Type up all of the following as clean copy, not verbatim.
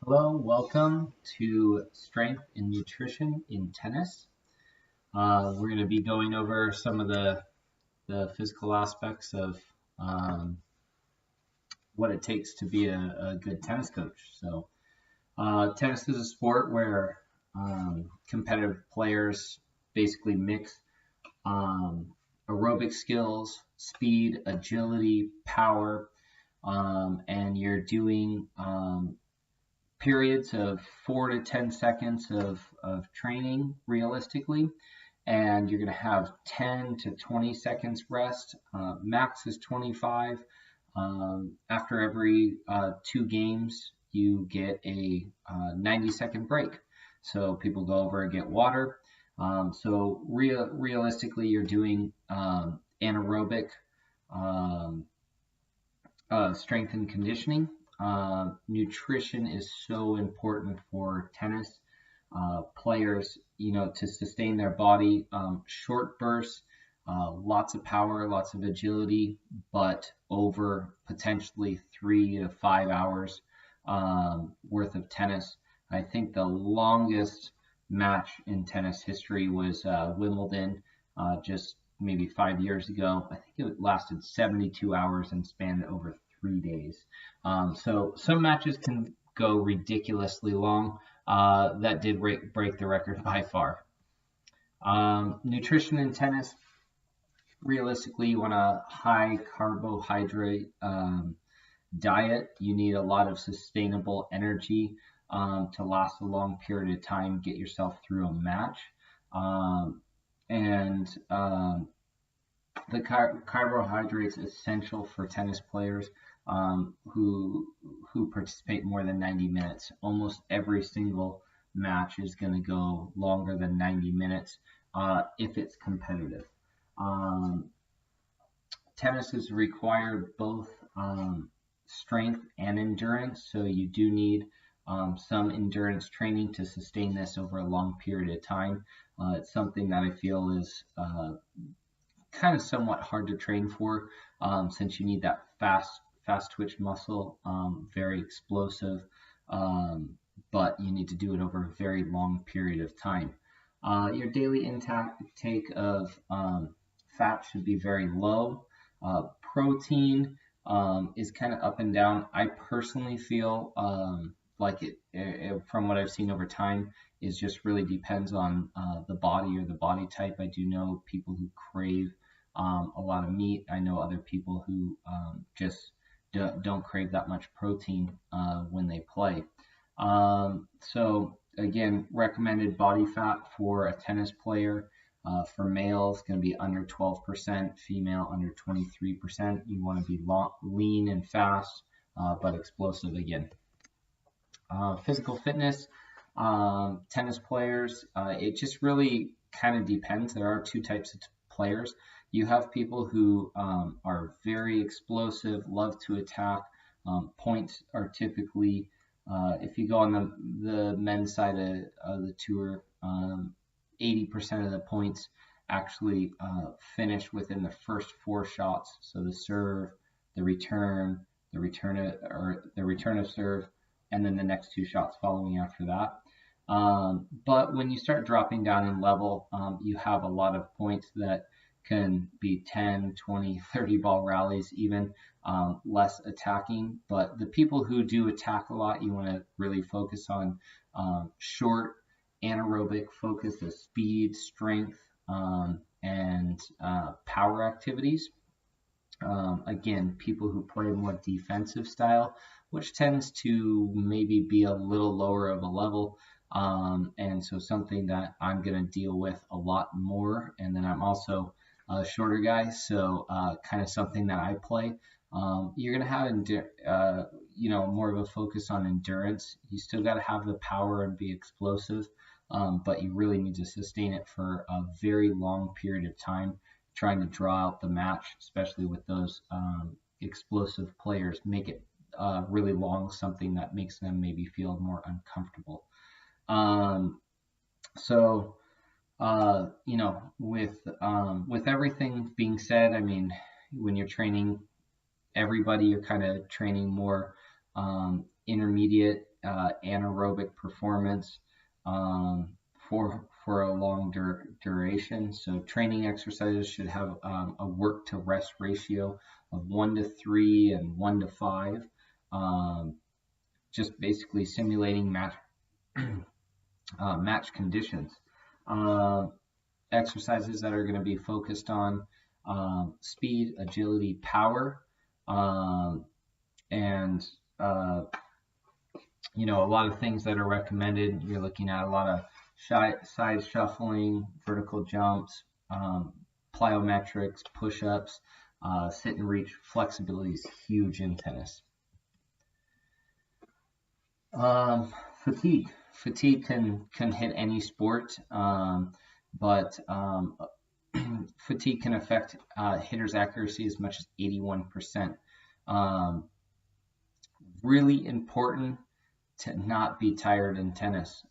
Hello, welcome to Strength and Nutrition in Tennis. We're going to be going over some of the physical aspects of um, what it takes to be a good tennis coach. Tennis is a sport where competitive players basically mix um, aerobic skills, speed, agility, power, and you're doing periods of 4 to 10 seconds of training realistically, and you're going to have 10 to 20 seconds rest. Max is 25. After every 2 games, you get a 90-second break. So people go over and get water. Realistically, you're doing anaerobic um, strength and conditioning. Nutrition is so important for tennis players, to sustain their body. Short bursts, lots of power, lots of agility, but over potentially 3 to 5 hours worth of tennis. I think the longest match in tennis history was Wimbledon, just maybe 5 years ago. I think it lasted 72 hours and spanned over 3 days. So some matches can go ridiculously long. That did break the record by far. Nutrition in tennis, realistically, you want a high carbohydrate diet. You need a lot of sustainable energy to last a long period of time, get yourself through a match. And the carbohydrates essential for tennis players who participate more than 90 minutes. Almost every single match is going to go longer than 90 minutes if it's competitive. Tennis has required both strength and endurance, so you do need some endurance training to sustain this over a long period of time. It's something that I feel is kind of somewhat hard to train for, since you need that fast twitch muscle, very explosive, but you need to do it over a very long period of time. Your daily intake of fat should be very low. Protein is kind of up and down. I personally feel like it, from what I've seen over time, is just really depends on the body or the body type. I do know people who crave a lot of meat. I know other people who just don't crave that much protein when they play. So again, recommended body fat for a tennis player for males going to be under 12%, female under 23%. You want to be lean and fast, but explosive again. Physical fitness, tennis players, it just really kind of depends. There are two types of players. You have people who are very explosive, love to attack. Points are typically, if you go on the men's side of the tour, 80% of the points actually finish within the first 4 shots. So the serve, the return of serve, and then the next 2 shots following after that. But when you start dropping down in level, you have a lot of points that can be 10, 20, 30 ball rallies, even less attacking. But the people who do attack a lot, you want to really focus on short anaerobic focus of speed, strength, and power activities. Again, people who play a more defensive style, which tends to maybe be a little lower of a level. And so something that I'm going to deal with a lot more. And then I'm also a shorter guy, so kind of something that I play. You're going to have, more of a focus on endurance. You still got to have the power and be explosive, but you really need to sustain it for a very long period of time, trying to draw out the match, especially with those explosive players. Make it really long, something that makes them maybe feel more uncomfortable. With everything being said, I mean, when you're training everybody, you're kind of training more intermediate anaerobic performance for a long duration. So training exercises should have a work to rest ratio of 1 to 3 and 1 to 5. Just basically simulating match conditions. Exercises that are going to be focused on speed, agility, power, and a lot of things that are recommended. You're looking at a lot of side shuffling, vertical jumps, plyometrics, push-ups, sit and reach. Flexibility is huge in tennis. Fatigue can hit any sport, but fatigue can affect hitters' accuracy as much as 81%. Really important to not be tired in tennis.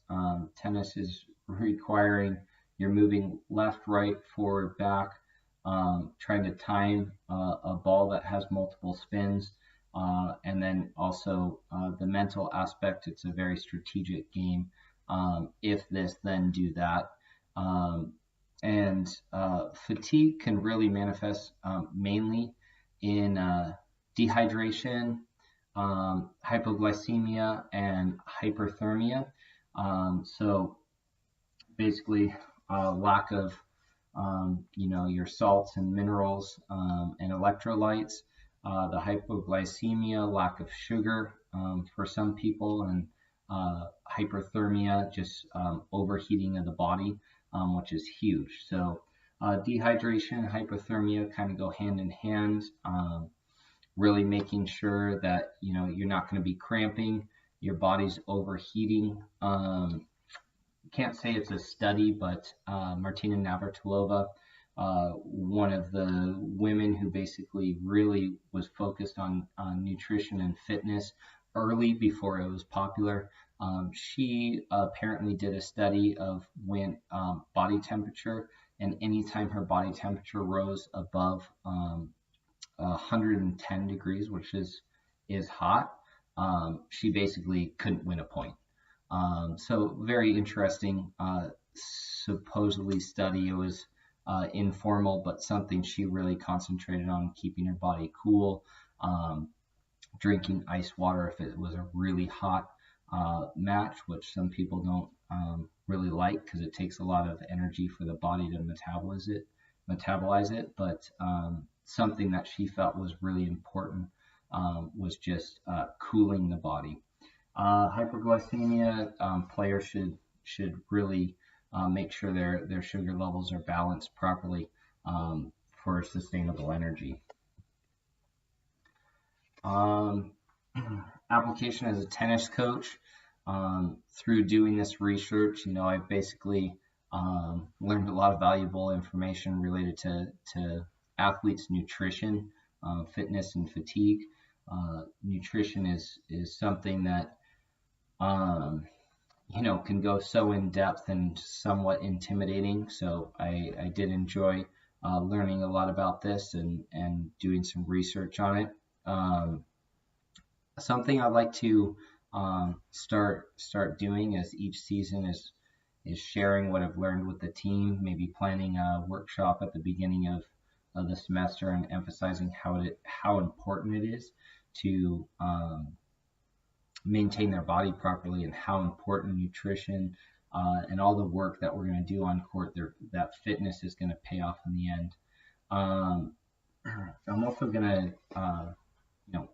Tennis is requiring you're moving left, right, forward, back, trying to time a ball that has multiple spins, and then also the mental aspect. It's a very strategic game. If this, then do that. And fatigue can really manifest mainly in dehydration, hypoglycemia, and hyperthermia. So basically lack of your salts and minerals and electrolytes, the hypoglycemia, lack of sugar for some people, and hyperthermia, just overheating of the body, which is huge. So dehydration and hypothermia kind of go hand in hand. Really making sure that you're not going to be cramping, your body's overheating. Can't say it's a study, but Martina Navratilova, one of the women who basically really was focused on nutrition and fitness early before it was popular. She apparently did a study of when body temperature, and anytime her body temperature rose above 110 degrees, which is hot, she basically couldn't win a point. So very interesting, supposedly study. It was informal, but something she really concentrated on, keeping her body cool, drinking ice water if it was a really hot match, which some people don't really like because it takes a lot of energy for the body to metabolize it. But something that she felt was really important was just cooling the body. Hyperglycemia, players should really make sure their sugar levels are balanced properly for sustainable energy. Application as a tennis coach. Through doing this research, I've basically learned a lot of valuable information related to athletes' nutrition, fitness, and fatigue. Nutrition is something that can go so in depth and somewhat intimidating. So I did enjoy learning a lot about this and doing some research on it. Something I'd like to start doing as each season is sharing what I've learned with the team, maybe planning a workshop at the beginning of the semester and emphasizing how important it is to maintain their body properly, and how important nutrition and all the work that we're going to do on court, that fitness is going to pay off in the end. I'm also going to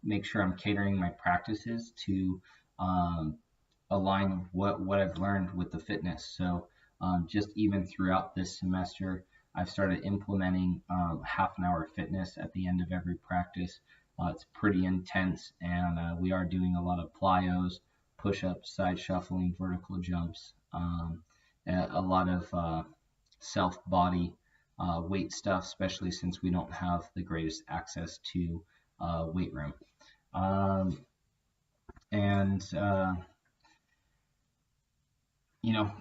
make sure I'm catering my practices to align what I've learned with the fitness. So just even throughout this semester, I've started implementing half an hour fitness at the end of every practice. It's pretty intense, and we are doing a lot of plyos, push-ups, side shuffling, vertical jumps, a lot of self-body weight stuff, especially since we don't have the greatest access to weight room.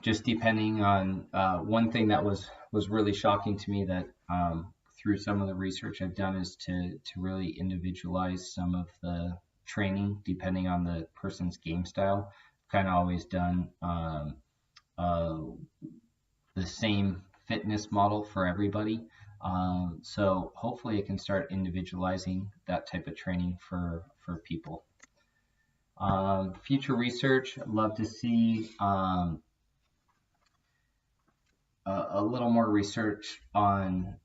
Just depending on one thing that was really shocking to me that through some of the research I've done is to really individualize some of the training depending on the person's game style. Kind of always done uh, the same fitness model for everybody. So hopefully it can start individualizing that type of training for people. Future research, I'd love to see a little more research on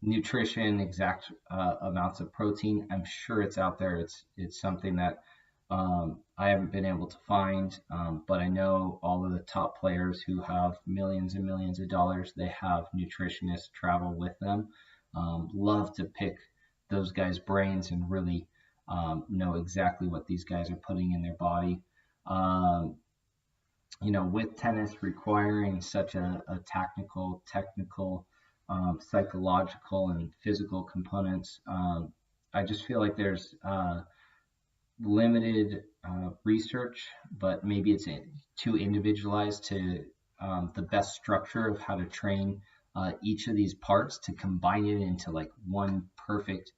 nutrition, exact amounts of protein. I'm sure it's out there. It's something that I haven't been able to find, but I know all of the top players who have millions and millions of dollars, they have nutritionists travel with them. Love to pick those guys' brains and really know exactly what these guys are putting in their body. With tennis requiring such a technical, psychological, and physical components, I just feel like there's limited research, but maybe it's too individualized to the best structure of how to train each of these parts to combine it into like one perfect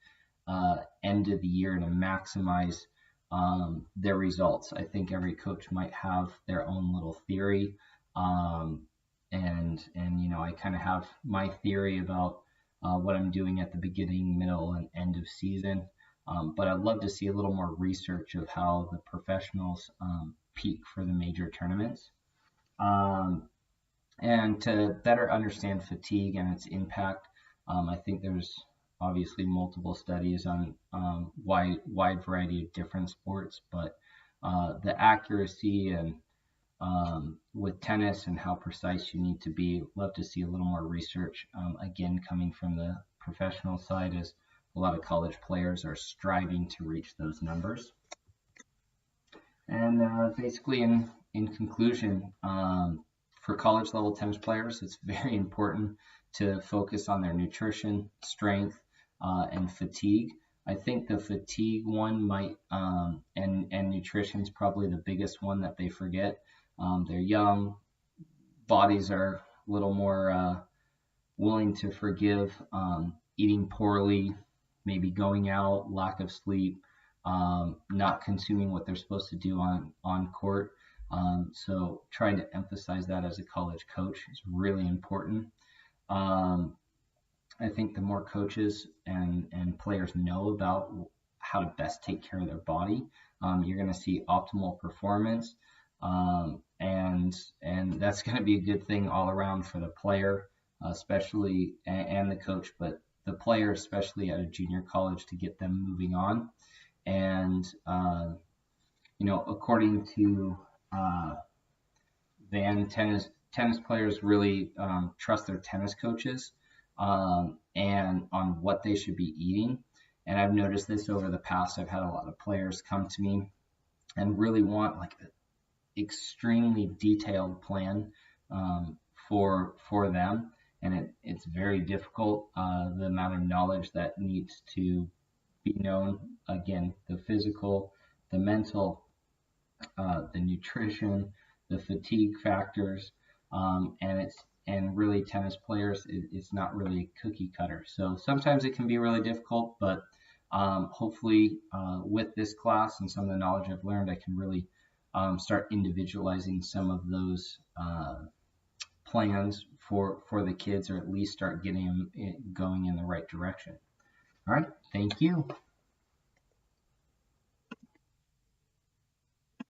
end of the year to maximize their results. I think every coach might have their own little theory, and I kind of have my theory about what I'm doing at the beginning, middle, and end of season. But I'd love to see a little more research of how the professionals peak for the major tournaments, and to better understand fatigue and its impact. I think there's obviously multiple studies on wide variety of different sports, but the accuracy and with tennis and how precise you need to be, love to see a little more research, again, coming from the professional side, as a lot of college players are striving to reach those numbers. And basically, in conclusion, for college level tennis players, it's very important to focus on their nutrition, strength, and fatigue. I think the fatigue one might, and nutrition is probably the biggest one that they forget. They're young, bodies are a little more willing to forgive eating poorly, maybe going out, lack of sleep, not consuming what they're supposed to do on court. So trying to emphasize that as a college coach is really important. I think the more coaches and players know about how to best take care of their body, you're going to see optimal performance, and that's going to be a good thing all around for the player, especially, and the coach, but the player, especially at a junior college, to get them moving on. And according to Van, tennis players really trust their tennis coaches and on what they should be eating. And I've noticed this over the past. I've had a lot of players come to me and really want like an extremely detailed plan for them, and it's very difficult. The amount of knowledge that needs to be known. Again, the physical, the mental, the nutrition, the fatigue factors, and really tennis players, it's not really cookie cutter. So sometimes it can be really difficult, but hopefully with this class and some of the knowledge I've learned, I can really start individualizing some of those plans for the kids, or at least start getting them going in the right direction. All right, thank you.